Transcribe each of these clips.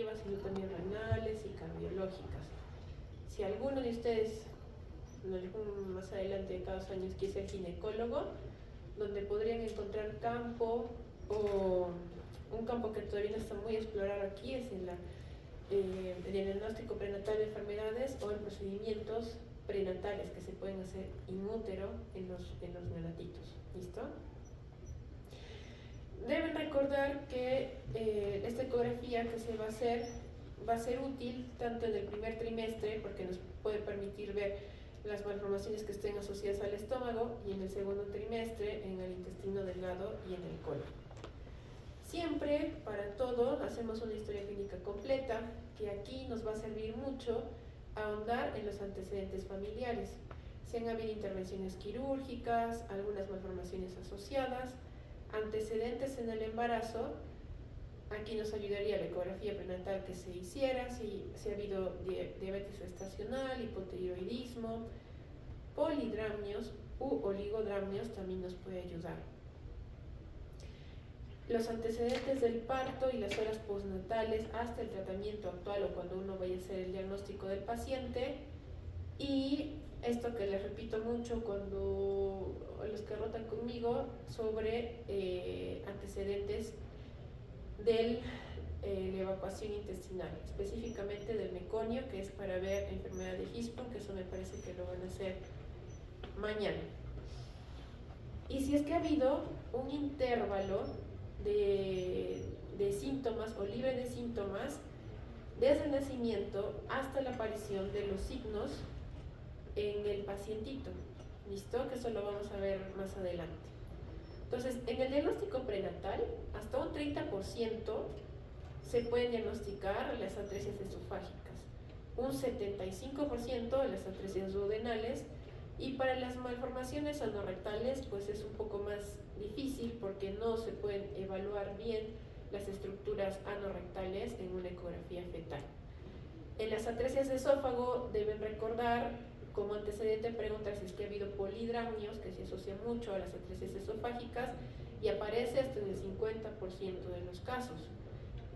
digestivas, sino también renales y cardiológicas. Si alguno de ustedes, más adelante, de cada 2 años, quiere ser ginecólogo, donde podrían encontrar campo, o un campo que todavía no está muy explorado aquí, es en el diagnóstico prenatal de enfermedades o en procedimientos prenatales que se pueden hacer in útero en los neonatitos. ¿Listo? Deben recordar que esta ecografía que se va a ser útil tanto en el primer trimestre, porque nos puede permitir ver las malformaciones que estén asociadas al estómago, y en el segundo trimestre en el intestino delgado y en el colon. Siempre, para todo, hacemos una historia clínica completa, que aquí nos va a servir mucho ahondar en los antecedentes familiares. Si han habido intervenciones quirúrgicas, algunas malformaciones asociadas, antecedentes en el embarazo. Aquí nos ayudaría la ecografía prenatal que se hiciera, si ha habido diabetes gestacional, hipotiroidismo, polidramios u oligodramios también nos puede ayudar. Los antecedentes del parto y las horas postnatales hasta el tratamiento actual o cuando uno vaya a hacer el diagnóstico del paciente. Y esto que les repito mucho cuando los que rotan conmigo sobre antecedentes de la evacuación intestinal, específicamente del meconio, que es para ver enfermedad de Hirschsprung, que eso me parece que lo van a hacer mañana. Y si es que ha habido un intervalo de síntomas o libre de síntomas desde el nacimiento hasta la aparición de los signos en el pacientito. ¿Listo? Que eso lo vamos a ver más adelante. Entonces, en el diagnóstico prenatal, hasta un 30% se pueden diagnosticar las atresias esofágicas, un 75% de las atresias duodenales, y para las malformaciones anorrectales pues es un poco más difícil porque no se pueden evaluar bien las estructuras anorrectales en una ecografía fetal. En las atresias de esófago deben recordar como antecedente preguntar si es que ha habido polidramios, que se asocia mucho a las atresias esofágicas y aparece hasta en el 50% de los casos.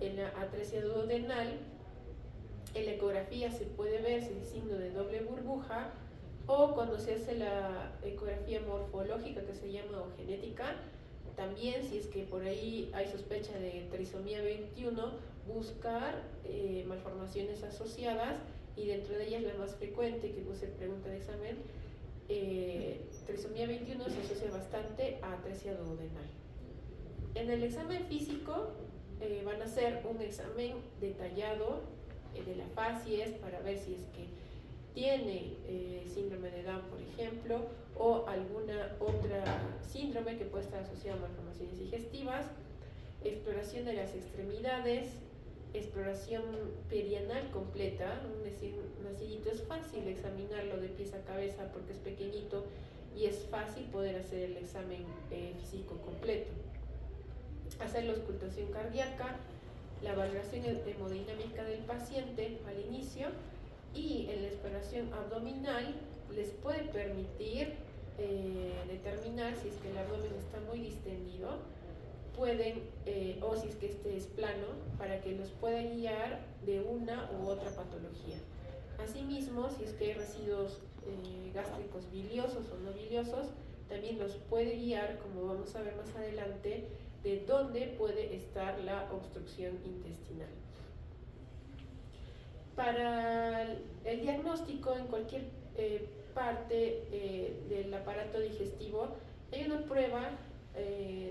En la atresia duodenal, en la ecografía se puede ver si es signo de doble burbuja, o cuando se hace la ecografía morfológica que se llama o genética, también si es que por ahí hay sospecha de trisomía 21, buscar malformaciones asociadas, y dentro de ellas la más frecuente que puse pregunta de examen, trisomía 21 se asocia bastante a atresia duodenal. En el examen físico van a hacer un examen detallado de la facies para ver si es que tiene síndrome de Down, por ejemplo, o alguna otra síndrome que puede estar asociada a malformaciones digestivas, exploración de las extremidades, exploración perianal completa. Un nacillito es fácil examinarlo de pies a cabeza porque es pequeñito y es fácil poder hacer el examen físico completo. Hacer la auscultación cardíaca, la valoración hemodinámica del paciente al inicio, y en la exploración abdominal les puede permitir determinar si es que el abdomen está muy distendido, pueden, o si es que este es plano, para que los pueda guiar de una u otra patología. Asimismo, si es que hay residuos gástricos biliosos o no biliosos, también los puede guiar, como vamos a ver más adelante, de dónde puede estar la obstrucción intestinal. Para el diagnóstico en cualquier parte del aparato digestivo hay una prueba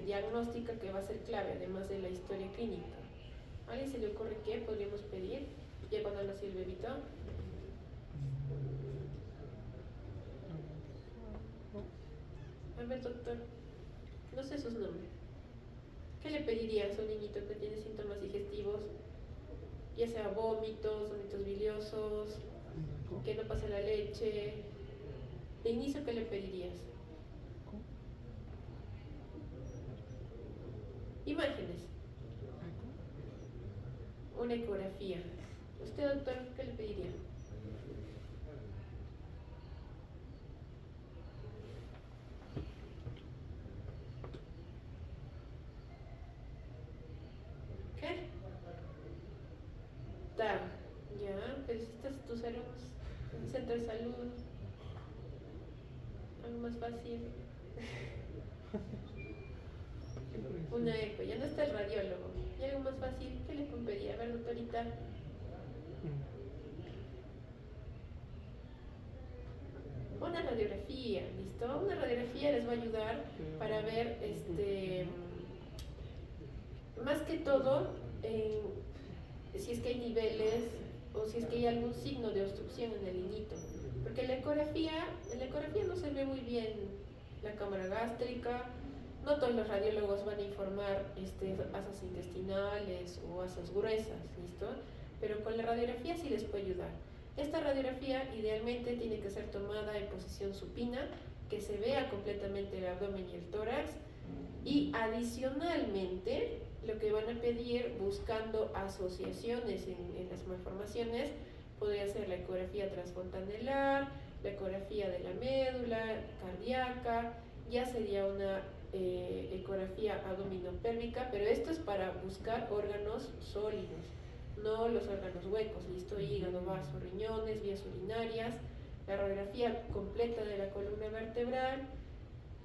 diagnóstica que va a ser clave, además de la historia clínica. ¿A alguien se le ocurre qué podríamos pedir ya cuando nació el bebito? A ver, doctor, no sé sus nombres. ¿Qué le pedirías a un niñito que tiene síntomas digestivos, ya sea vómitos biliosos, que no pase la leche? De inicio, ¿qué le pedirías? Imágenes. Una ecografía. ¿Usted, doctor, qué le pediría? ¿Qué? está, ya, pero si estás tus alumnos en el centro de salud, algo más fácil. Una eco, ya no está el radiólogo. Y algo más fácil, ¿qué le puedo pedir? A ver, doctorita. Una radiografía, ¿listo? Una radiografía les va a ayudar para ver, más que todo, si es que hay niveles o si es que hay algún signo de obstrucción en el hinito. Porque en la ecografía no se ve muy bien la cámara gástrica. No todos los radiólogos van a informar asas intestinales o asas gruesas, ¿listo? Pero con la radiografía sí les puede ayudar. Esta radiografía idealmente tiene que ser tomada en posición supina, que se vea completamente el abdomen y el tórax, y adicionalmente lo que van a pedir buscando asociaciones en las malformaciones podría ser la ecografía transfontanelar, la ecografía de la médula cardíaca, ya sería una ecografía abdominopélvica, pero esto es para buscar órganos sólidos, no los órganos huecos, listo, hígado, vaso, riñones, vías urinarias, la radiografía completa de la columna vertebral,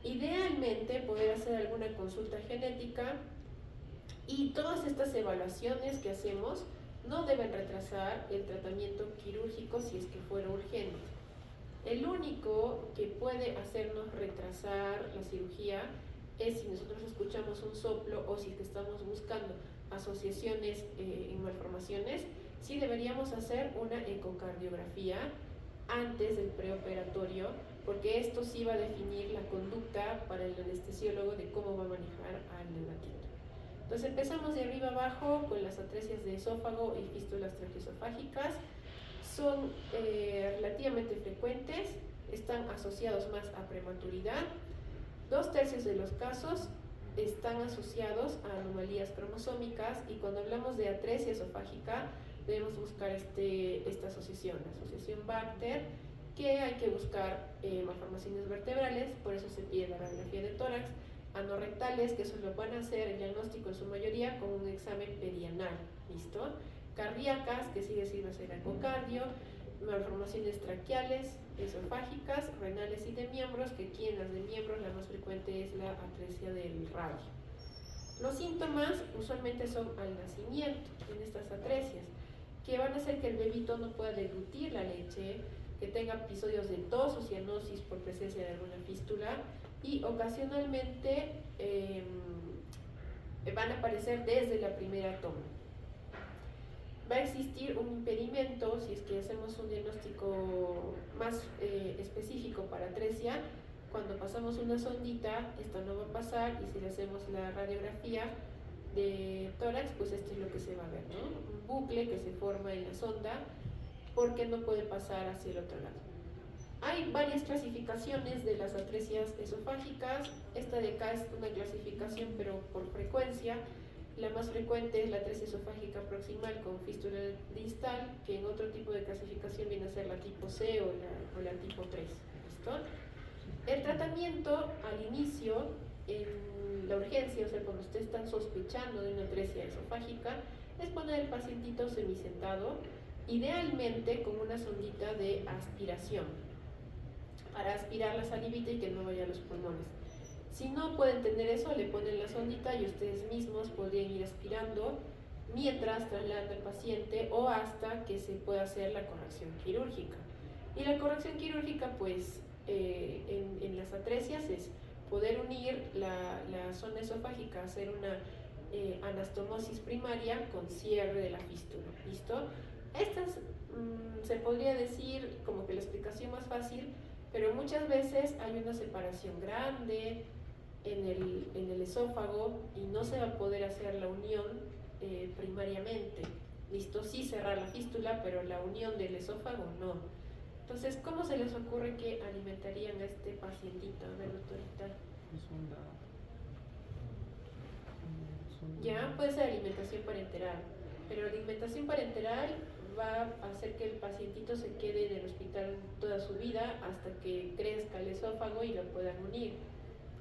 idealmente poder hacer alguna consulta genética, y todas estas evaluaciones que hacemos no deben retrasar el tratamiento quirúrgico si es que fuera urgente. El único que puede hacernos retrasar la cirugía es si nosotros escuchamos un soplo o si es que estamos buscando asociaciones en malformaciones. Sí deberíamos hacer una ecocardiografía antes del preoperatorio, porque esto sí va a definir la conducta para el anestesiólogo de cómo va a manejar al neonatito. Entonces empezamos de arriba abajo con las atresias de esófago y fístulas traqueosofágicas. Son relativamente frecuentes, están asociados más a prematuridad. 2/3 de los casos están asociados a anomalías cromosómicas, y cuando hablamos de atresia esofágica debemos buscar esta asociación, la asociación Bacter, que hay que buscar malformaciones vertebrales, por eso se pide la radiografía de tórax, anorrectales, que eso lo van a hacer el diagnóstico en su mayoría con un examen perianal, ¿listo? Cardíacas, que sí sirve hacer ecocardio, malformaciones traqueales, esofágicas, renales y de miembros, que aquí en las de miembros la más frecuente es la atresia del radio. Los síntomas usualmente son al nacimiento en estas atresias, que van a hacer que el bebito no pueda deglutir la leche, que tenga episodios de tos o cianosis por presencia de alguna fístula, y ocasionalmente van a aparecer desde la primera toma. Va a existir un impedimento si es que hacemos un diagnóstico más específico para atresia. Cuando pasamos una sondita, esto no va a pasar, y si le hacemos la radiografía de tórax, pues esto es lo que se va a ver, ¿no? Un bucle que se forma en la sonda, porque no puede pasar hacia el otro lado. Hay varias clasificaciones de las atresias esofágicas. Esta de acá es una clasificación pero por frecuencia. La más frecuente es la atresia esofágica proximal con fístula distal, que en otro tipo de clasificación viene a ser la tipo C o la tipo 3. ¿Listo? El tratamiento al inicio, en la urgencia, o sea, cuando ustedes están sospechando de una atresia esofágica, es poner al pacientito semisentado, idealmente con una sondita de aspiración, para aspirar la salivita y que no vaya a los pulmones. Si no pueden tener eso, le ponen la sondita y ustedes mismos podrían ir aspirando mientras trasladan al paciente o hasta que se pueda hacer la corrección quirúrgica. Y la corrección quirúrgica, pues, en las atresias es poder unir la zona esofágica, hacer una anastomosis primaria con cierre de la fístula. ¿Listo? Estas se podría decir como que la explicación más fácil, pero muchas veces hay una separación grande en el esófago y no se va a poder hacer la unión primariamente. ¿Listo? Sí cerrar la fístula, pero la unión del esófago no. Entonces, ¿cómo se les ocurre que alimentarían a este pacientito? A ver, doctorita. Ya, puede ser alimentación parenteral, pero la alimentación parenteral va a hacer que el pacientito se quede en el hospital toda su vida hasta que crezca el esófago y lo puedan unir.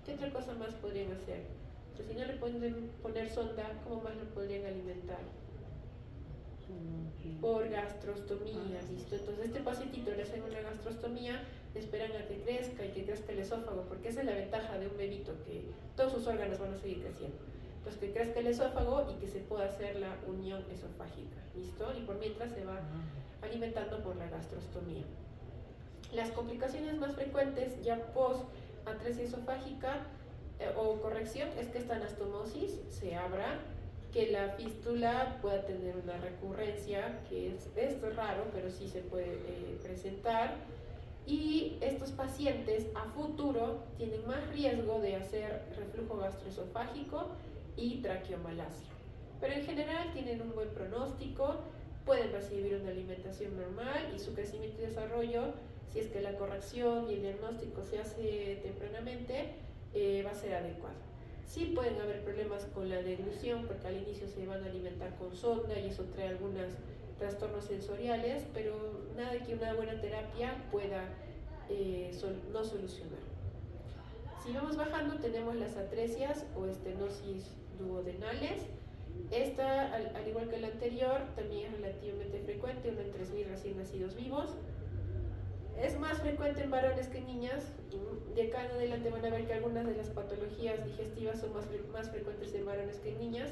¿Qué otra cosa más podrían hacer? Pues si no le pueden poner sonda, ¿cómo más lo podrían alimentar? por gastrostomía, ¿listo? Entonces este pacientito le hacen una gastrostomía, esperan a que crezca y que crezca el esófago, porque esa es la ventaja de un bebito, que todos sus órganos van a seguir creciendo. Entonces que crezca el esófago y que se pueda hacer la unión esofágica, ¿listo? Y por mientras se va alimentando por la gastrostomía. Las complicaciones más frecuentes ya post atresia esofágica o corrección es que esta anastomosis se abra, que la fístula pueda tener una recurrencia, que es raro, pero sí se puede presentar. Y estos pacientes a futuro tienen más riesgo de hacer reflujo gastroesofágico y traqueomalacia. Pero en general tienen un buen pronóstico, pueden recibir una alimentación normal y su crecimiento y desarrollo, si es que la corrección y el diagnóstico se hace tempranamente, va a ser adecuado. Sí pueden haber problemas con la deglución porque al inicio se van a alimentar con sonda y eso trae algunos trastornos sensoriales, pero nada que una buena terapia pueda no solucionar. Si vamos bajando tenemos las atresias o estenosis duodenales. Esta, al igual que la anterior, también es relativamente frecuente, una en 3.000 recién nacidos vivos. Es más frecuente en varones que en niñas. De acá en adelante van a ver que algunas de las patologías digestivas son más frecuentes en varones que en niñas.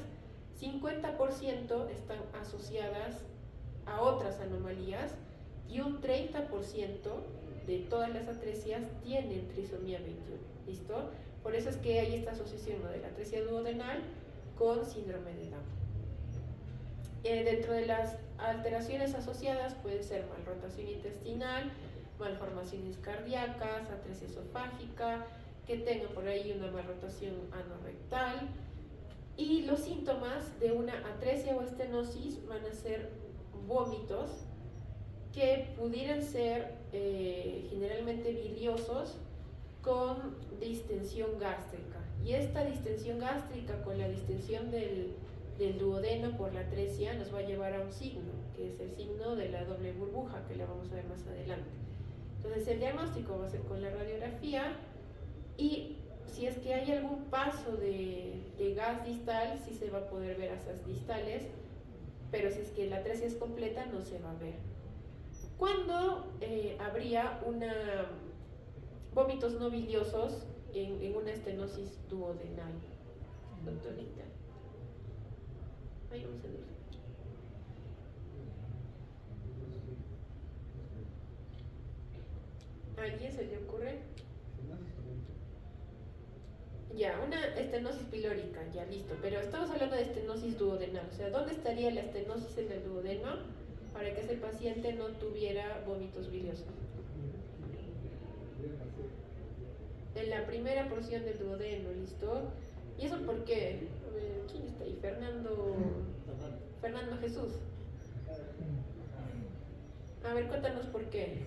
50% están asociadas a otras anomalías y un 30% de todas las atresias tienen trisomía 21. ¿Listo? Por eso es que hay esta asociación, ¿no?, de la atresia duodenal con síndrome de Down. Dentro de las alteraciones asociadas puede ser malrotación intestinal, malformaciones cardíacas, atresia esofágica, que tenga por ahí una malrotación anorrectal. Y los síntomas de una atresia o estenosis van a ser vómitos que pudieran ser generalmente biliosos con distensión gástrica. Y esta distensión gástrica con la distensión del duodeno por la atresia nos va a llevar a un signo, que es el signo de la doble burbuja, que la vamos a ver más adelante. Entonces el diagnóstico va a ser con la radiografía y si es que hay algún paso de gas distal, sí se va a poder ver esas distales, pero si es que la atresia es completa no se va a ver. ¿Cuándo habría vómitos no biliosos en una estenosis duodenal? Doctorita. Ahí vamos a ver. ¿A alguien se le ocurre? Ya, una estenosis pilórica, ya listo, pero estamos hablando de estenosis duodenal, o sea, ¿dónde estaría la estenosis en el duodeno para que ese paciente no tuviera vómitos biliosos? En la primera porción del duodeno, ¿listo? ¿Y eso por qué? A ver, ¿quién está ahí? Fernando Jesús. A ver, cuéntanos por qué.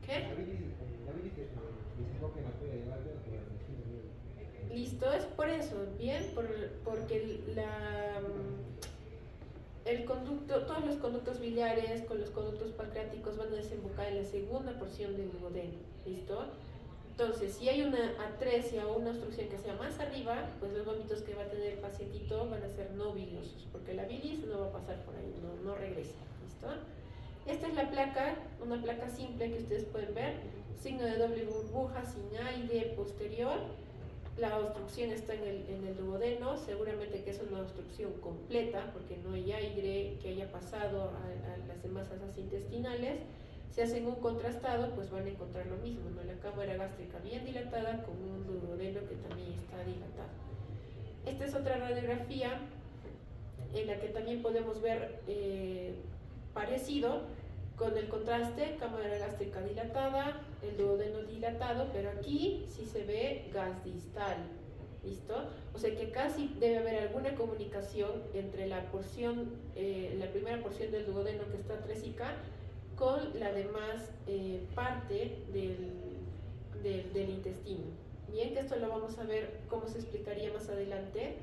¿Qué? Listo, es por eso, bien, porque el conducto, todos los conductos biliares con los conductos pancreáticos van a desembocar en la segunda porción del duodeno, ¿listo? Entonces, si hay una atresia o una obstrucción que sea más arriba, pues los vómitos que va a tener el pacientito van a ser no biliosos, porque la bilis no va a pasar por ahí, no regresa, ¿listo? Esta es la placa, una placa simple que ustedes pueden ver, signo de doble burbuja sin aire posterior. La obstrucción está en el duodeno, seguramente que es una obstrucción completa porque no hay aire que haya pasado a las demás asas intestinales. Si hacen un contrastado, pues van a encontrar lo mismo, ¿no? La cámara gástrica bien dilatada con un duodeno que también está dilatado. Esta es otra radiografía en la que también podemos ver parecido con el contraste, cámara gástrica dilatada, el duodeno dilatado, pero aquí sí se ve gas distal, ¿listo? O sea que casi debe haber alguna comunicación entre la primera porción del duodeno que está atrésica con la demás parte del intestino. Bien, que esto lo vamos a ver cómo se explicaría más adelante.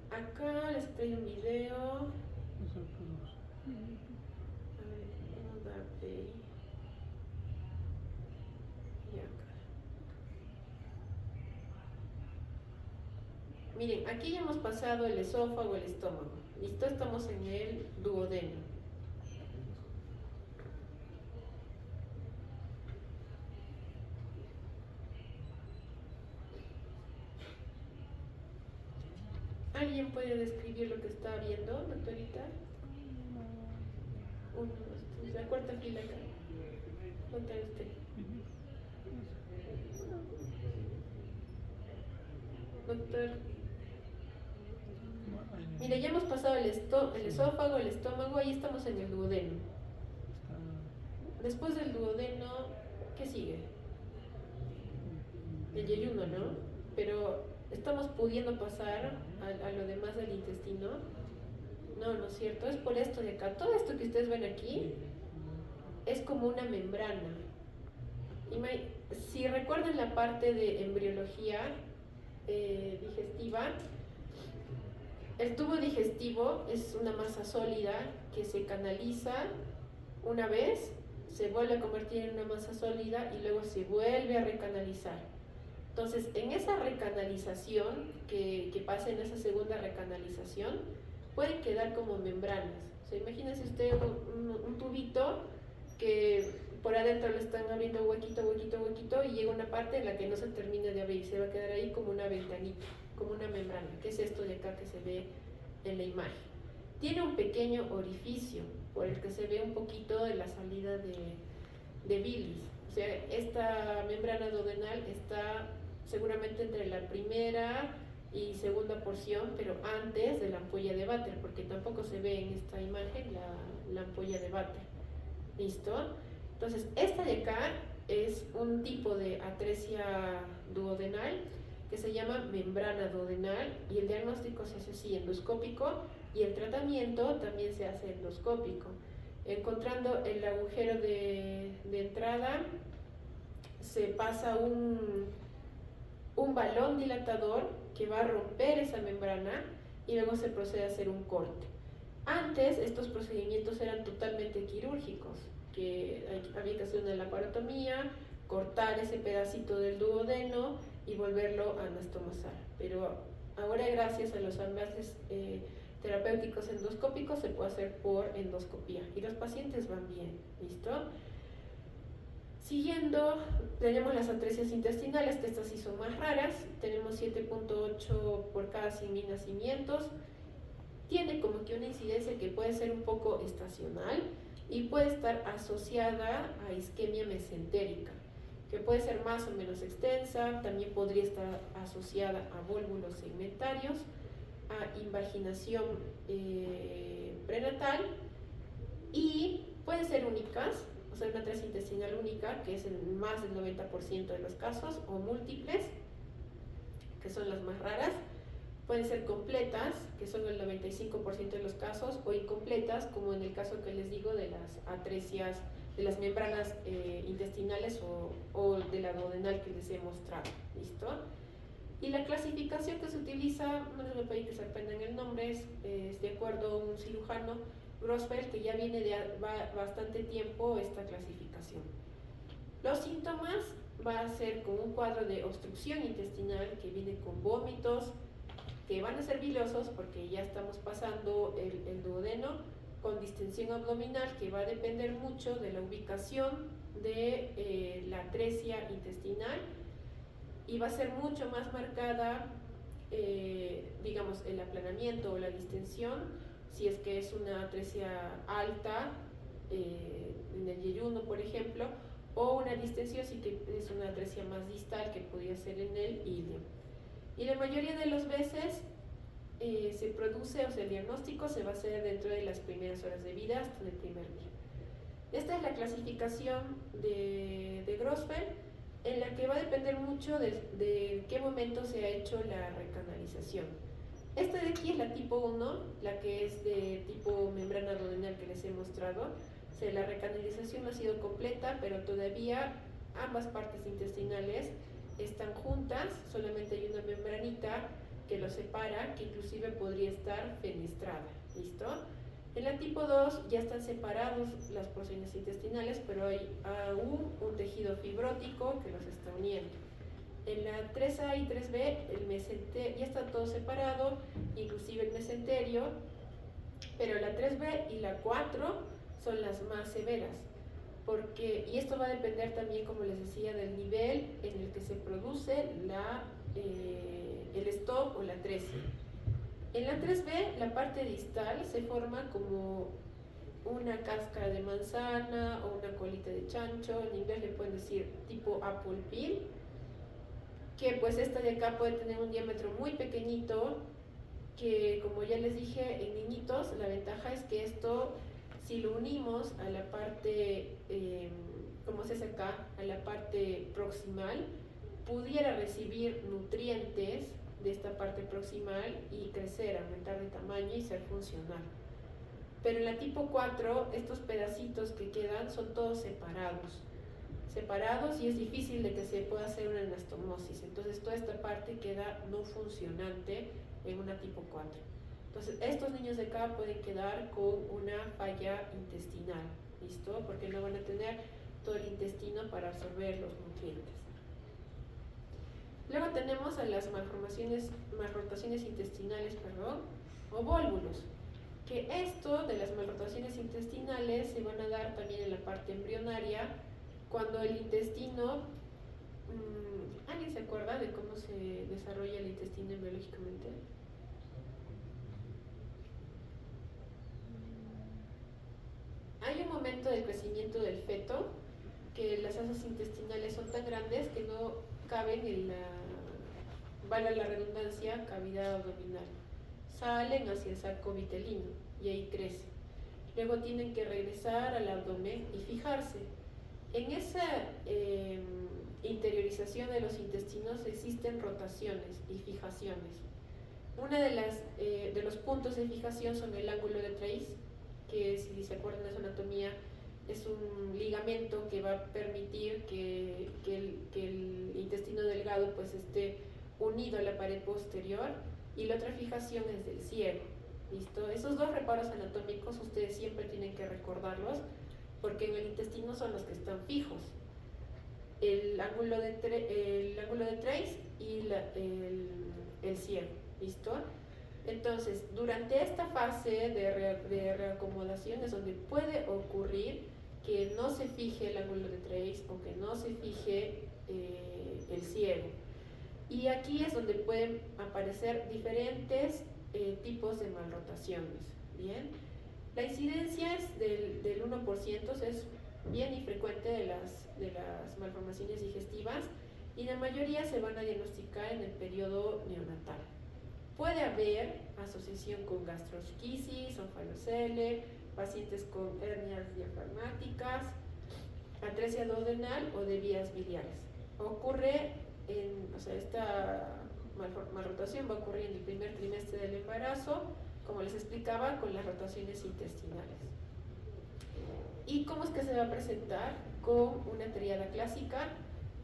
Acá les traigo un video. Y acá. Miren, aquí ya hemos pasado el esófago, el estómago. ¿Listo? Estamos en el duodeno. ¿Alguien puede describir lo que está viendo, doctorita? Uno, dos, tres, la cuarta fila acá. ¿Dónde está usted? Doctor. Mira, ya hemos pasado el esófago, el estómago, ahí estamos en el duodeno. Después del duodeno, ¿qué sigue? El yeyuno, ¿no? Pero estamos pudiendo pasar a lo demás del intestino. No, no es cierto, es por esto de acá. Todo esto que ustedes ven aquí es como una membrana. Si recuerdan la parte de embriología digestiva, el tubo digestivo es una masa sólida que se canaliza una vez, se vuelve a convertir en una masa sólida y luego se vuelve a recanalizar. Entonces, en esa recanalización, que pasa en esa segunda recanalización, pueden quedar como membranas. O sea, imagínense usted un tubito que por adentro le están abriendo huequito, huequito, huequito y llega una parte en la que no se termina de abrir, se va a quedar ahí como una ventanita, como una membrana, que es esto de acá que se ve en la imagen. Tiene un pequeño orificio por el que se ve un poquito de la salida de bilis. O sea, esta membrana duodenal está seguramente entre la primera y segunda porción, pero antes de la ampolla de váter, porque tampoco se ve en esta imagen la ampolla de váter. ¿Listo? Entonces, esta de acá es un tipo de atresia duodenal que se llama membrana duodenal y el diagnóstico se hace así endoscópico y el tratamiento también se hace endoscópico. Encontrando el agujero de entrada, se pasa un balón dilatador que va a romper esa membrana y luego se procede a hacer un corte. Antes estos procedimientos eran totalmente quirúrgicos, que había que hacer una laparotomía, cortar ese pedacito del duodeno y volverlo a anastomosar. Pero ahora, gracias a los avances terapéuticos endoscópicos, se puede hacer por endoscopía y los pacientes van bien. ¿Listo? Siguiendo, tenemos las atresias intestinales, que estas sí son más raras. Tenemos 7.8 por cada 100.000 nacimientos. Tiene como que una incidencia que puede ser un poco estacional y puede estar asociada a isquemia mesentérica, que puede ser más o menos extensa. También podría estar asociada a vólvulos segmentarios, a invaginación prenatal y pueden ser únicas, o sea, una atresia intestinal única, que es en más del 90% de los casos, o múltiples, que son las más raras. Pueden ser completas, que son el 95% de los casos, o incompletas, como en el caso que les digo de las atresias, de las membranas intestinales o de la duodenal que les he mostrado. ¿Listo? Y la clasificación que se utiliza, no les voy a pedir que se aprendan el nombre, es de acuerdo a un cirujano, Grossfeld, que ya viene de bastante tiempo esta clasificación. Los síntomas va a ser con un cuadro de obstrucción intestinal que viene con vómitos, que van a ser bilosos porque ya estamos pasando el duodeno, con distensión abdominal que va a depender mucho de la ubicación de la atresia intestinal y va a ser mucho más marcada, digamos, el aplanamiento o la distensión, si es que es una atresia alta, en el yeyuno, por ejemplo, o una distensión si que es una atresia más distal, que podría ser en el ilio. Y la mayoría de las veces se produce, o sea, el diagnóstico se va a hacer dentro de las primeras horas de vida hasta el primer día. Esta es la clasificación de Grossfeld, en la que va a depender mucho de qué momento se ha hecho la recanalización. Esta de aquí es la tipo 1, la que es de tipo membrana duodenal que les he mostrado. O sea, la recanalización no ha sido completa, pero todavía ambas partes intestinales están juntas, solamente hay una membranita que los separa, que inclusive podría estar fenestrada. ¿Listo? En la tipo 2 ya están separados las porciones intestinales, pero hay aún un tejido fibrótico que los está uniendo. En la 3A y 3B el mesenterio ya está todo separado, inclusive el mesenterio, pero la 3B y la 4 son las más severas, y esto va a depender también, como les decía, del nivel en el que se produce el stop o la 13. En la 3B la parte distal se forma como una cáscara de manzana o una colita de chancho, en inglés le pueden decir tipo apple peel, que pues esta de acá puede tener un diámetro muy pequeñito, que como ya les dije, en niñitos la ventaja es que esto, si lo unimos a la parte, como se hace acá, a la parte proximal, pudiera recibir nutrientes de esta parte proximal y crecer, aumentar de tamaño y ser funcional. Pero en la tipo 4, estos pedacitos que quedan son todos separados y es difícil de que se pueda hacer una anastomosis. Entonces toda esta parte queda no funcionante en una tipo 4. Entonces estos niños de acá pueden quedar con una falla intestinal, ¿listo? Porque no van a tener todo el intestino para absorber los nutrientes. Luego tenemos a las malrotaciones intestinales, o vólvulos, que esto de las malrotaciones intestinales se van a dar también en la parte embrionaria, cuando el intestino, ¿alguien se acuerda de cómo se desarrolla el intestino biológicamente? Hay un momento del crecimiento del feto que las asas intestinales son tan grandes que no caben en valga la redundancia, cavidad abdominal. Salen hacia el saco vitelino y ahí crecen. Luego tienen que regresar al abdomen y fijarse. En esa interiorización de los intestinos existen rotaciones y fijaciones. Una de los puntos de fijación son el ángulo de Treis, que si se acuerdan de su anatomía es un ligamento que va a permitir que el intestino delgado pues esté unido a la pared posterior, y la otra fijación es del ciego. ¿Listo? Esos dos reparos anatómicos ustedes siempre tienen que recordarlos, porque en el intestino son los que están fijos: el ángulo de Treis y el ciego. ¿Listo? Entonces, durante esta fase de reacomodación es donde puede ocurrir que no se fije el ángulo de Treis o que no se fije el ciego. Y aquí es donde pueden aparecer diferentes tipos de malrotaciones. ¿Bien? La incidencia es del 1%, es bien infrecuente de las malformaciones digestivas, y la mayoría se van a diagnosticar en el periodo neonatal. Puede haber asociación con gastrosquisis, onfalocele, pacientes con hernias diafragmáticas, atresia duodenal o de vías biliares. Ocurre esta malrotación va a ocurrir en el primer trimestre del embarazo, como les explicaba, con las rotaciones intestinales. ¿Y cómo es que se va a presentar? Con una tríada clásica,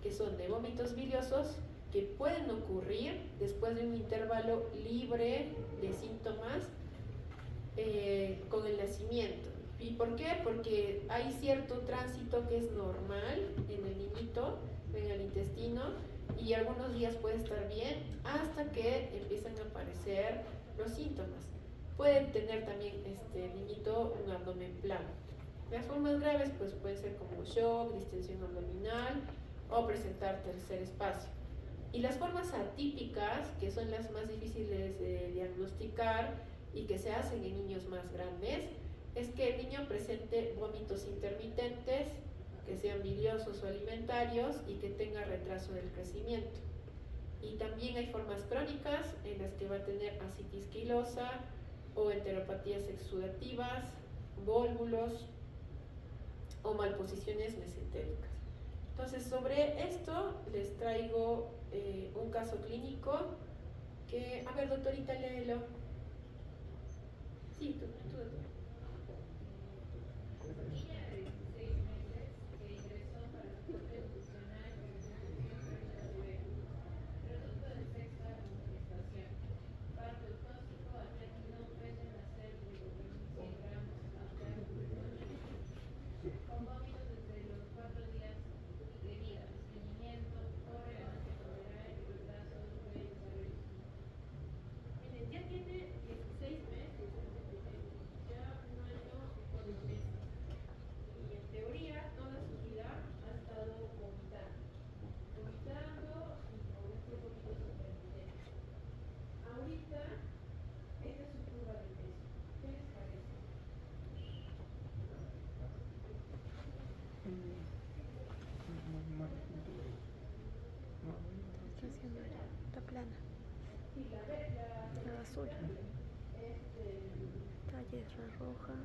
que son de vómitos biliosos, que pueden ocurrir después de un intervalo libre de síntomas con el nacimiento. ¿Y por qué? Porque hay cierto tránsito que es normal en el niñito, en el intestino, y algunos días puede estar bien hasta que empiezan a aparecer los síntomas. Puede tener también el niñito un abdomen plano. Las formas graves pues pueden ser como shock, distensión abdominal o presentar tercer espacio. Y las formas atípicas, que son las más difíciles de diagnosticar y que se hacen en niños más grandes, es que el niño presente vómitos intermitentes, que sean biliosos o alimentarios y que tenga retraso del crecimiento. Y también hay formas crónicas en las que va a tener ascitis quilosa o enteropatías exudativas, vólvulos o malposiciones mesentéricas. Entonces, sobre esto les traigo un caso clínico que, a ver, doctorita, léelo. Sí, tú. plana. Sí, La azul. Talla es la roja.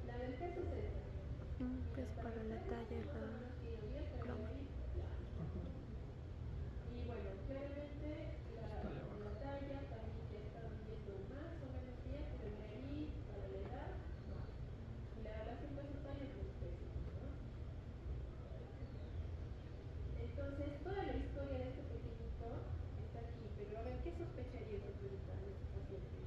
la del peso es esta. Pues para la talla es la ploma. Y bueno, claramente la talla también ya está viendo más o menos bien, pero de ahí para la edad, no. La firma talla es los pesos, ¿no? Entonces, toda la historia de este pequeñito está aquí, pero a ver, ¿qué sospecharía que preguntar a este paciente?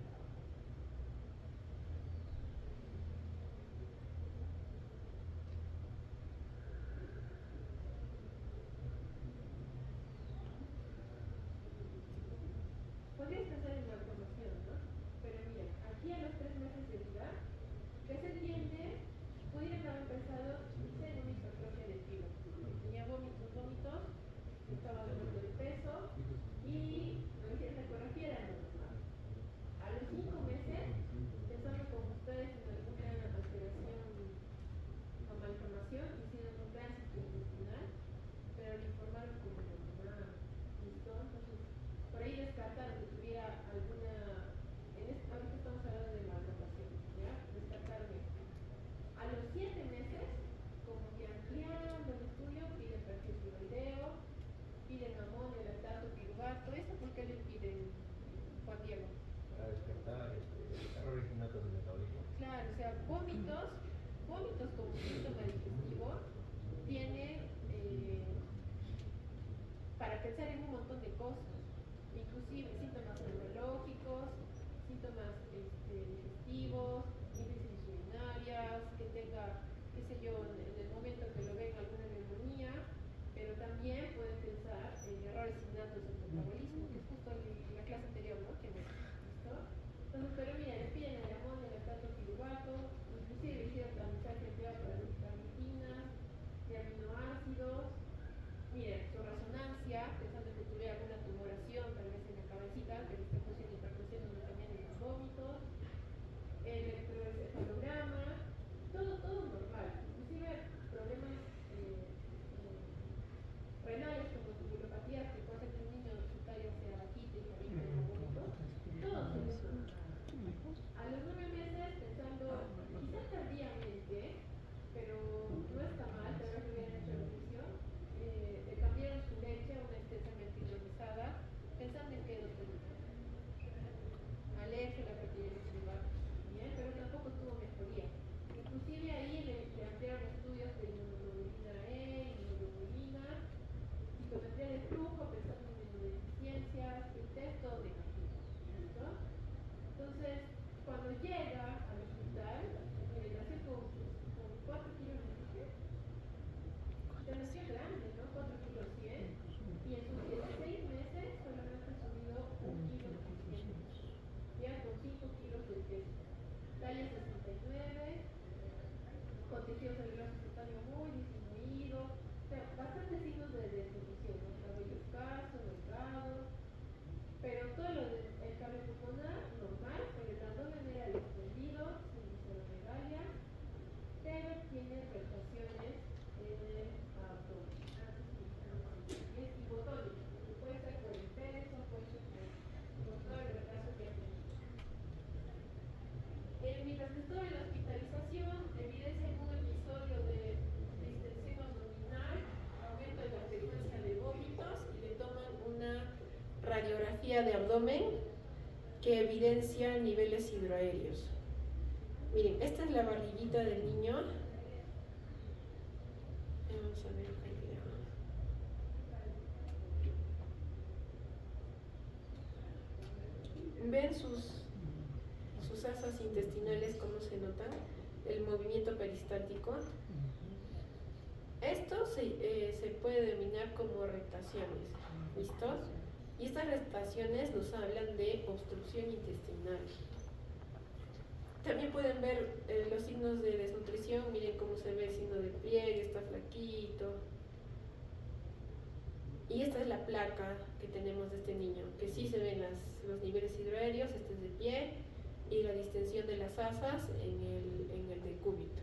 Podrías pensar en la formación, ¿no? Pero mira, aquí a los 3 meses de edad, que se entiende, pudieran haber pensado quizá en una hipertrofia del filo. Tenía vómitos, estaba ganando de peso y la ecografía era normal. A los 5 meses, pensando como ustedes en alguna alteración o malformación, hicieron un tránsito intestinal, pero le informaron como normal. ¿Listo? Entonces, por ahí descartaron que tuviera alguna. Ahorita estamos hablando de malformación, ¿ya? Descartaron esto. A los 7 meses, como que ampliando el estudio, piden perfil tiroideo, piden amonio, lactato, piruvato. ¿Esto por qué le piden, Juan Diego? Para descartar errores innatos del metabolismo. Claro, o sea, vómitos como síntoma digestivo tiene para pensar en un montón de cosas, inclusive síntomas neurológicos, síntomas digestivos, índices urinarias, que tenga, qué sé yo, en el momento que lo ven alguna neumonía, pero también pueden pensar en errores innatos del metabolismo, que es justo la clase anterior, ¿no? Que hemos visto. Entonces, pero mira, le piden el amonio, el lactato, piruvato, inclusive le hicieron tamizaje empleado para buscar rutinas, de aminoácidos. Miren, su resonancia, pensando que tuviera alguna tumoración, tal vez en la cabecita, que le esté produciendo también en los vómitos, electroencefalograma, todo normal, inclusive problemas renales como tubulopatías, que puede ser que un niño su talla sea bajita y también tenga vómitos, todo se ve normal. A los 9 meses, pensando quizás tardíamente, pero no está mal, tal vez lo hubieran hecho al inicio, le cambiaron su leche a una extensamente hidrolizada, pensando en que no tenía alergia a la fertilidad celular, bien, pero tampoco tuvo mejoría. Inclusive ahí le ampliaron estudios de inmunoglobulina E, inmunoglobulina, citometría de flujo, pensando en inmunodeficiencias, el test todo negativo. ¿Listo? Entonces, cuando llega al hospital, nació con 4 kilos de leche, se nació grande, ¿no? 4 kilos 100, y en sus 16 meses solamente ha subido 1 kilo 300, ya con 5 kilos de peso. Talla 69, con tejido celular subcutáneo muy disminuido, o sea, bastantes signos de desnutrición, ¿no? Cabello escaso, delgado, pero todo lo del cabello pulmonar normal, pero el abdomen era extendido, sin visceromegalia, pero tiene afectaciones en el abdomen. Y botones, puede ser por el peso, puede ser por todo el retraso que ha tenido. Mientras que estuvo en la hospitalización, evidencia en un episodio de distensión abdominal, aumento de la frecuencia de vómitos y le toman una radiografía de abdomen que evidencia niveles hidroaéreos. Miren, esta es la barriguita del niño. Vamos a ver el video. ¿Ven sus asas intestinales cómo se notan? El movimiento peristáltico. Esto se puede denominar como rectaciones. ¿Listos? Y estas rectaciones nos hablan de obstrucción intestinal. También pueden ver los signos de desnutrición. Miren cómo se ve el signo de pliegue, está flaquito. Y esta es la placa que tenemos de este niño, que sí se ven los niveles hidroaéreos, este es de pie, y la distensión de las asas en el decúbito.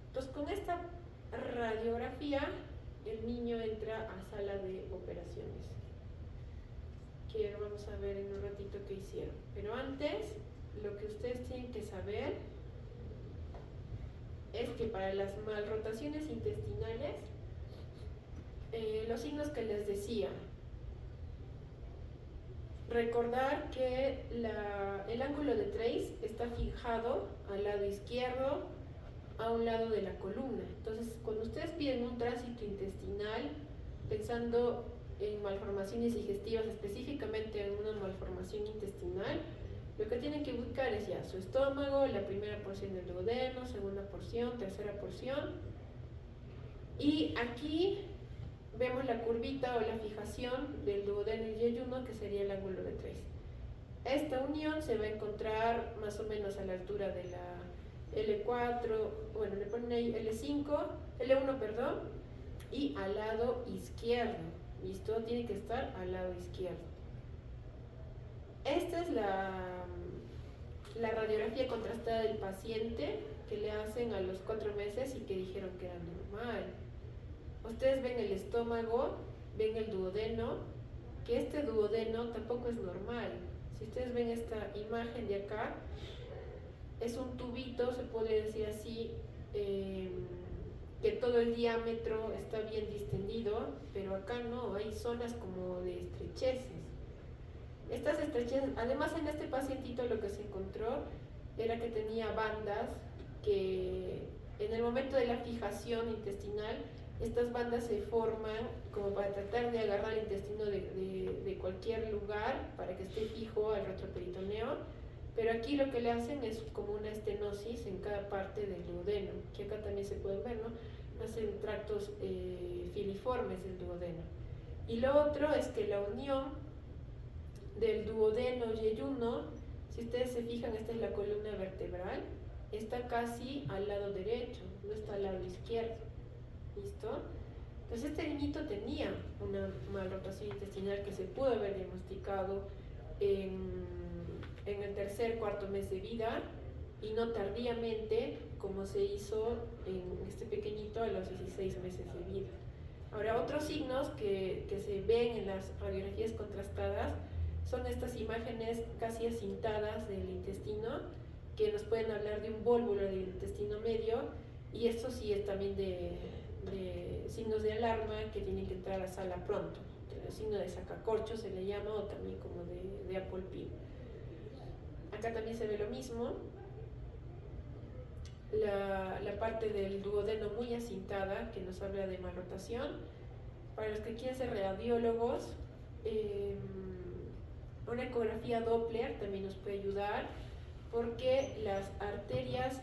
Entonces, con esta radiografía el niño entra a sala de operaciones, que vamos a ver en un ratito qué hicieron. Pero antes, lo que ustedes tienen que saber es que para las malrotaciones intestinales, los signos que les decía, recordar que el ángulo de Trace está fijado al lado izquierdo, a un lado de la columna. Entonces, cuando ustedes piden un tránsito intestinal, pensando en malformaciones digestivas, específicamente en una malformación intestinal, lo que tienen que buscar es ya su estómago, la primera porción del duodeno, segunda porción, tercera porción. Y aquí vemos la curvita o la fijación del duodeno y yeyuno, que sería el ángulo de Trace. Esta unión se va a encontrar más o menos a la altura de la L4, bueno, le ponen ahí L1, perdón, y al lado izquierdo. ¿Listo? Tiene que estar al lado izquierdo. Esta es la radiografía contrastada del paciente que le hacen a los 4 meses y que dijeron que era normal. Ustedes ven el estómago, ven el duodeno, que este duodeno tampoco es normal. Si ustedes ven esta imagen de acá, es un tubito, se puede decir así, que todo el diámetro está bien distendido, pero acá no, hay zonas como de estrecheces. Estas estrecheces, además en este pacientito lo que se encontró era que tenía bandas que en el momento de la fijación intestinal, estas bandas se forman como para tratar de agarrar el intestino de cualquier lugar para que esté fijo al retroperitoneo, pero aquí lo que le hacen es como una estenosis en cada parte del duodeno, que acá también se pueden ver, ¿no? Hacen tractos filiformes del duodeno. Y lo otro es que la unión del duodeno yeyuno, si ustedes se fijan, esta es la columna vertebral, está casi al lado derecho, no está al lado izquierdo. ¿Listo? Entonces este niñito tenía una malrotación intestinal que se pudo haber diagnosticado en el tercer, cuarto mes de vida y no tardíamente como se hizo en este pequeñito a los 16 meses de vida. Ahora, otros signos que se ven en las radiografías contrastadas son estas imágenes casi acintadas del intestino, que nos pueden hablar de un vólvulo del intestino medio, y esto sí es también de signos de alarma que tienen que entrar a sala pronto. El signo de sacacorcho se le llama, o también como de apple peel. Acá también se ve lo mismo, la parte del duodeno muy acintada, que nos habla de malrotación. Para los que quieren ser radiólogos, una ecografía Doppler también nos puede ayudar, porque las arterias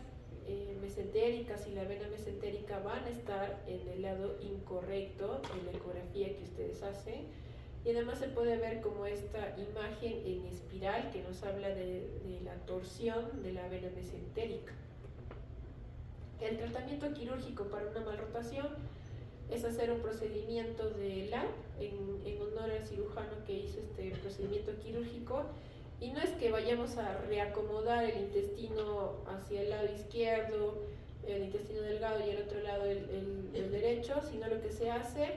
mesentéricas y la vena mesentérica van a estar en el lado incorrecto de la ecografía que ustedes hacen, y además se puede ver como esta imagen en espiral que nos habla de la torsión de la vena mesentérica. El tratamiento quirúrgico para una malrotación es hacer un procedimiento de LAP en honor al cirujano que hizo este procedimiento quirúrgico. Y no es que vayamos a reacomodar el intestino hacia el lado izquierdo, el intestino delgado, y el otro lado el derecho, sino lo que se hace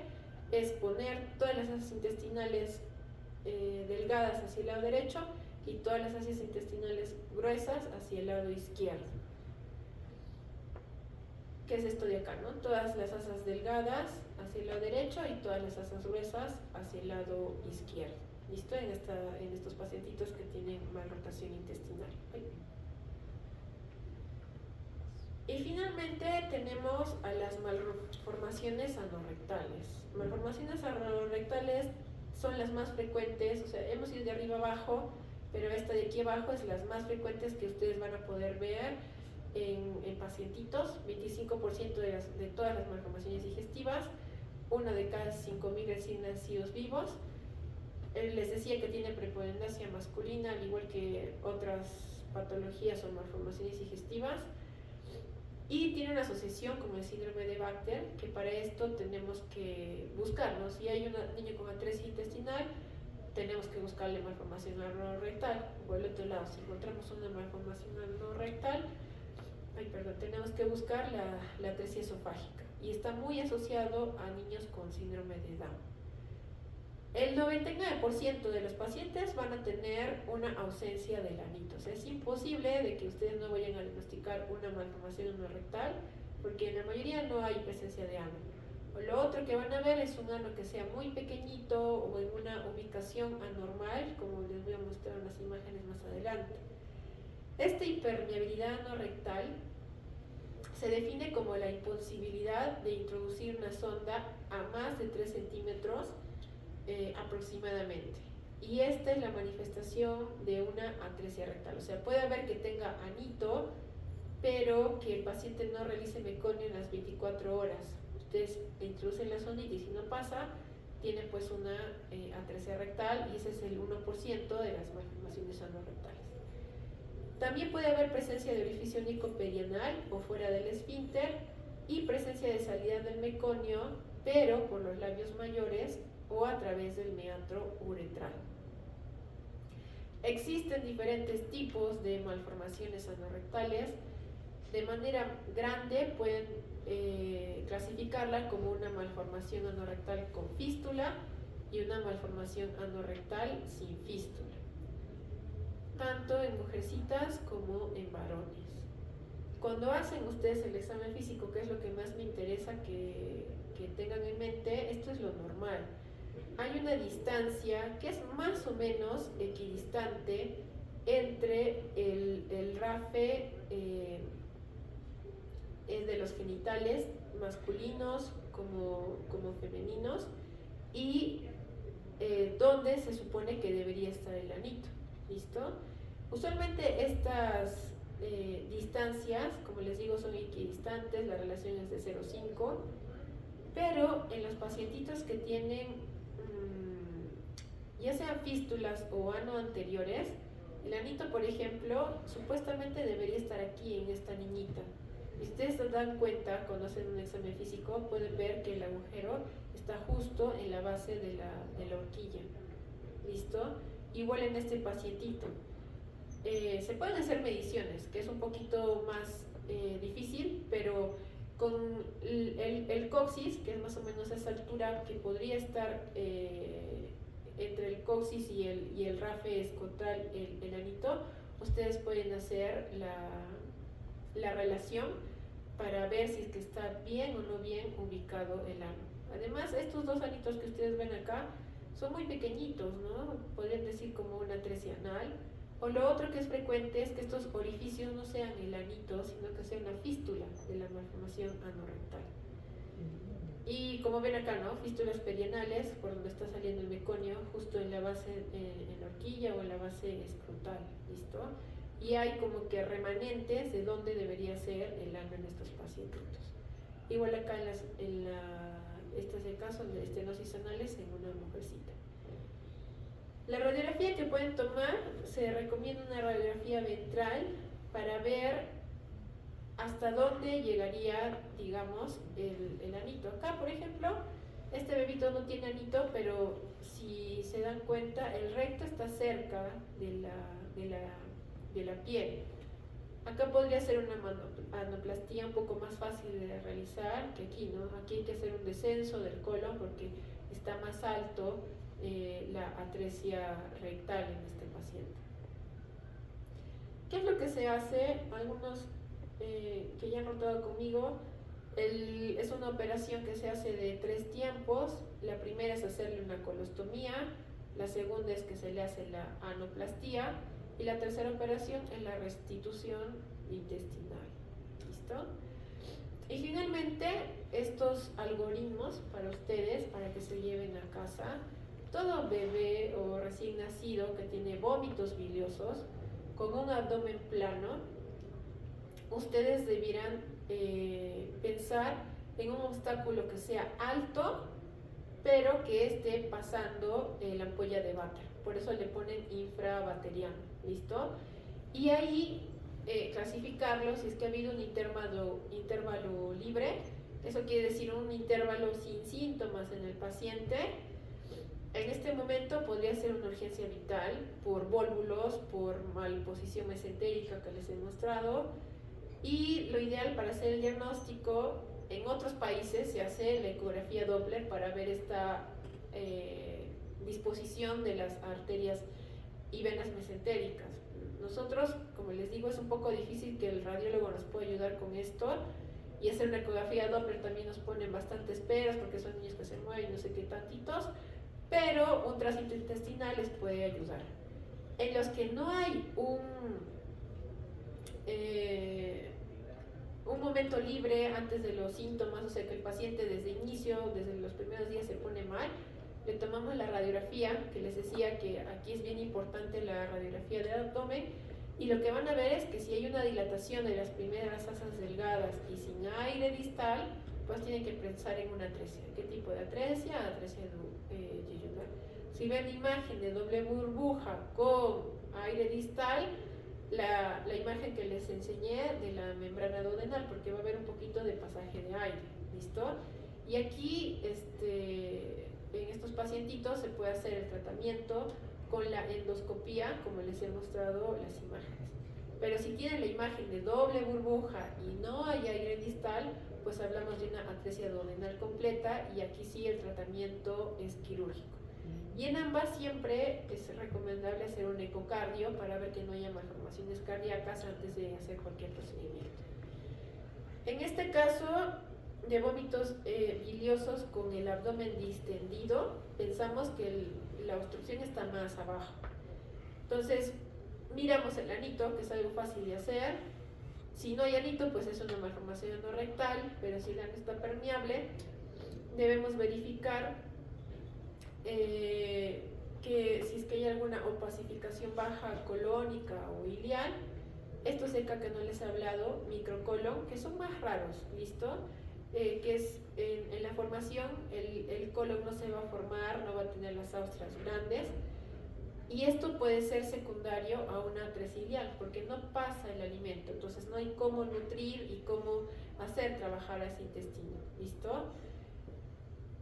es poner todas las asas intestinales delgadas hacia el lado derecho y todas las asas intestinales gruesas hacia el lado izquierdo. ¿Qué es esto de acá, no? Todas las asas delgadas hacia el lado derecho y todas las asas gruesas hacia el lado izquierdo. ¿Listo? En estos pacientitos que tienen malrotación intestinal. Y finalmente tenemos a las malformaciones anorrectales. Malformaciones anorrectales son las más frecuentes, o sea, hemos ido de arriba abajo, pero esta de aquí abajo es las más frecuentes que ustedes van a poder ver en pacientitos. 25% de todas las malformaciones digestivas, una de cada 5.000 recién nacidos vivos. Les decía que tiene preponderancia masculina, al igual que otras patologías o malformaciones digestivas, y tiene una asociación como el síndrome de Bacter, que para esto tenemos que buscarlo. Si hay un niño con atresia intestinal, tenemos que buscarle malformación anorrectal. Por el otro lado, si encontramos una malformación anorrectal, tenemos que buscar la atresia esofágica. y está muy asociado a niños con síndrome de Down. El 99% de los pacientes van a tener una ausencia de lanitos. Es imposible de que ustedes no vayan a diagnosticar una malformación anorrectal porque en la mayoría no hay presencia de ano. O lo otro que van a ver es un ano que sea muy pequeñito o en una ubicación anormal, como les voy a mostrar en las imágenes más adelante. Esta hipermeabilidad anorrectal se define como la imposibilidad de introducir una sonda a más de 3 centímetros aproximadamente. Y esta es la manifestación de una atresia rectal. O sea, puede haber que tenga anito, pero que el paciente no realice meconio en las 24 horas. Ustedes introducen la sondita y si no pasa, tiene pues una atresia rectal y ese es el 1% de las malformaciones anorrectales. También puede haber presencia de orificio nicoperianal o fuera del esfínter y presencia de salida del meconio, pero por los labios mayores o a través del meandro uretral. Existen diferentes tipos de malformaciones anorrectales. De manera grande pueden clasificarla como una malformación anorrectal con fístula y una malformación anorrectal sin fístula, tanto en mujercitas como en varones. Cuando hacen ustedes el examen físico, que es lo que más me interesa que tengan en mente, esto es lo normal. Hay una distancia que es más o menos equidistante entre el RAFE de los genitales masculinos como femeninos y donde se supone que debería estar el anito. ¿Listo? Usualmente estas distancias, como les digo, son equidistantes, la relación es de 0,5, pero en los pacientitos que tienen ya sean fístulas o ano anteriores, el anito, por ejemplo, supuestamente debería estar aquí en esta niñita. Si ustedes se dan cuenta cuando hacen un examen físico, pueden ver que el agujero está justo en la base de la horquilla. ¿Listo? Igual en este pacientito. Se pueden hacer mediciones, que es un poquito más difícil, pero con el coxis, que es más o menos esa altura que podría estar entre el coxis y el rafe escrotal, el anito, ustedes pueden hacer la relación para ver si es que está bien o no bien ubicado el ano. Además, estos dos anitos que ustedes ven acá son muy pequeñitos, ¿no? Podrían decir como una atresia anal. O lo otro que es frecuente es que estos orificios no sean el anito, sino que sea una fístula de la malformación anorrectal. Y como ven acá, ¿no? Fístulas perianales, por donde está saliendo el meconio, justo en la base, en la horquilla o en la base escrotal, ¿listo? Y hay como que remanentes de dónde debería ser el ano en estos pacientes. Igual acá este es el caso de estenosis anales en una mujercita. La radiografía que pueden tomar, se recomienda una radiografía ventral para ver hasta dónde llegaría, digamos, el anito. Acá, por ejemplo, este bebito no tiene anito, pero si se dan cuenta, el recto está cerca de la piel. Acá podría ser una anoplastía un poco más fácil de realizar que aquí, ¿no? Aquí hay que hacer un descenso del colon porque está más alto la atresia rectal en este paciente. ¿Qué es lo que se hace? Algunos que ya han notado conmigo, es una operación que se hace de 3 tiempos. La primera es hacerle una colostomía, la segunda es que se le hace la anoplastía y la tercera operación es la restitución intestinal. ¿Listo? Y finalmente, estos algoritmos para ustedes, para que se lleven a casa, todo bebé o recién nacido que tiene vómitos biliosos con un abdomen plano, ustedes debieran pensar en un obstáculo que sea alto, pero que esté pasando la ampolla de Vater. Por eso le ponen infrabateriano, ¿listo? Y ahí clasificarlo si es que ha habido un intervalo libre. Eso quiere decir un intervalo sin síntomas en el paciente. En este momento podría ser una urgencia vital por vólvulos, por malposición mesentérica que les he mostrado. Y lo ideal para hacer el diagnóstico en otros países se hace la ecografía Doppler para ver esta disposición de las arterias y venas mesentéricas. Nosotros, como les digo, es un poco difícil que el radiólogo nos pueda ayudar con esto, y hacer una ecografía Doppler también nos ponen bastantes pegas porque son niños que se mueven no sé qué tantitos, pero un tracito intestinal les puede ayudar. En los que no hay un momento libre antes de los síntomas, o sea que el paciente desde inicio, desde los primeros días se pone mal, le tomamos la radiografía, que les decía que aquí es bien importante la radiografía del abdomen, y lo que van a ver es que si hay una dilatación de las primeras asas delgadas y sin aire distal, pues tienen que pensar en una atresia. ¿Qué tipo de atresia? Atresia yeyunal. Si ven imagen de doble burbuja con aire distal, la imagen que les enseñé de la membrana duodenal, porque va a haber un poquito de pasaje de aire, ¿listo? Y aquí, en estos pacientitos se puede hacer el tratamiento con la endoscopía, como les he mostrado las imágenes. Pero si tienen la imagen de doble burbuja y no hay aire distal, pues hablamos de una atresia duodenal completa, y aquí sí el tratamiento es quirúrgico. Y en ambas siempre es recomendable hacer un ecocardio para ver que no haya malformaciones cardíacas antes de hacer cualquier procedimiento. En este caso de vómitos biliosos con el abdomen distendido, pensamos que la obstrucción está más abajo. Entonces, miramos el anito, que es algo fácil de hacer. Si no hay anito, pues es una malformación anorrectal, pero si el ano está permeable, debemos verificar que si es que hay alguna opacificación baja colónica o ilial. Estos ECA que no les he hablado, microcolon, que son más raros, ¿listo? Que es en la formación, el colon no se va a formar, no va a tener las austras grandes, y esto puede ser secundario a una atresia ilial, porque no pasa el alimento, entonces no hay cómo nutrir y cómo hacer trabajar a ese intestino, ¿listo?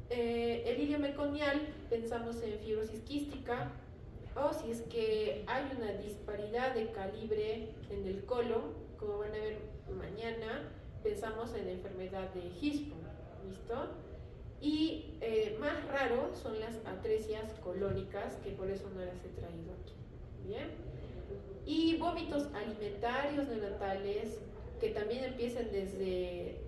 El ilio meconial, pensamos en fibrosis quística, o si es que hay una disparidad de calibre en el colon, como van a ver mañana, pensamos en enfermedad de Hirschsprung, ¿listo? Y más raro son las atresias colónicas, que por eso no las he traído aquí, ¿bien? Y vómitos alimentarios neonatales, que también empiezan desde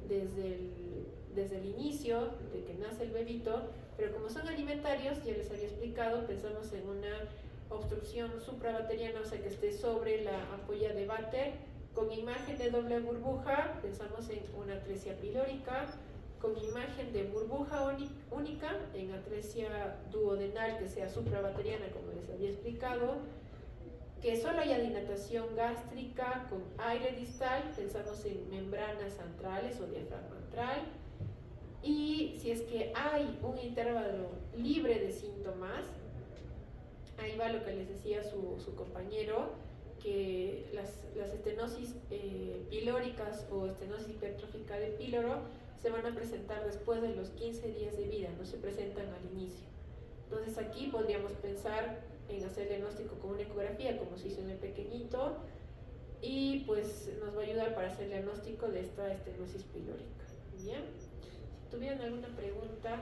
el inicio, de que nace el bebito, pero como son alimentarios, ya les había explicado, pensamos en una obstrucción suprabacteriana, o sea que esté sobre la ampolla de váter. Con imagen de doble burbuja, pensamos en una atresia pilórica. Con imagen de burbuja única, en atresia duodenal que sea suprabacteriana, como les había explicado. Que solo haya dilatación gástrica con aire distal, pensamos en membranas antrales o diafragma antral. Y si es que hay un intervalo libre de síntomas, ahí va lo que les decía su compañero, que las estenosis pilóricas o estenosis hipertrófica de píloro se van a presentar después de los 15 días de vida, no se presentan al inicio. Entonces aquí podríamos pensar en hacer diagnóstico con una ecografía, como se hizo en el pequeñito, y pues nos va a ayudar para hacer el diagnóstico de esta estenosis pilórica. Bien, si tuvieran alguna pregunta.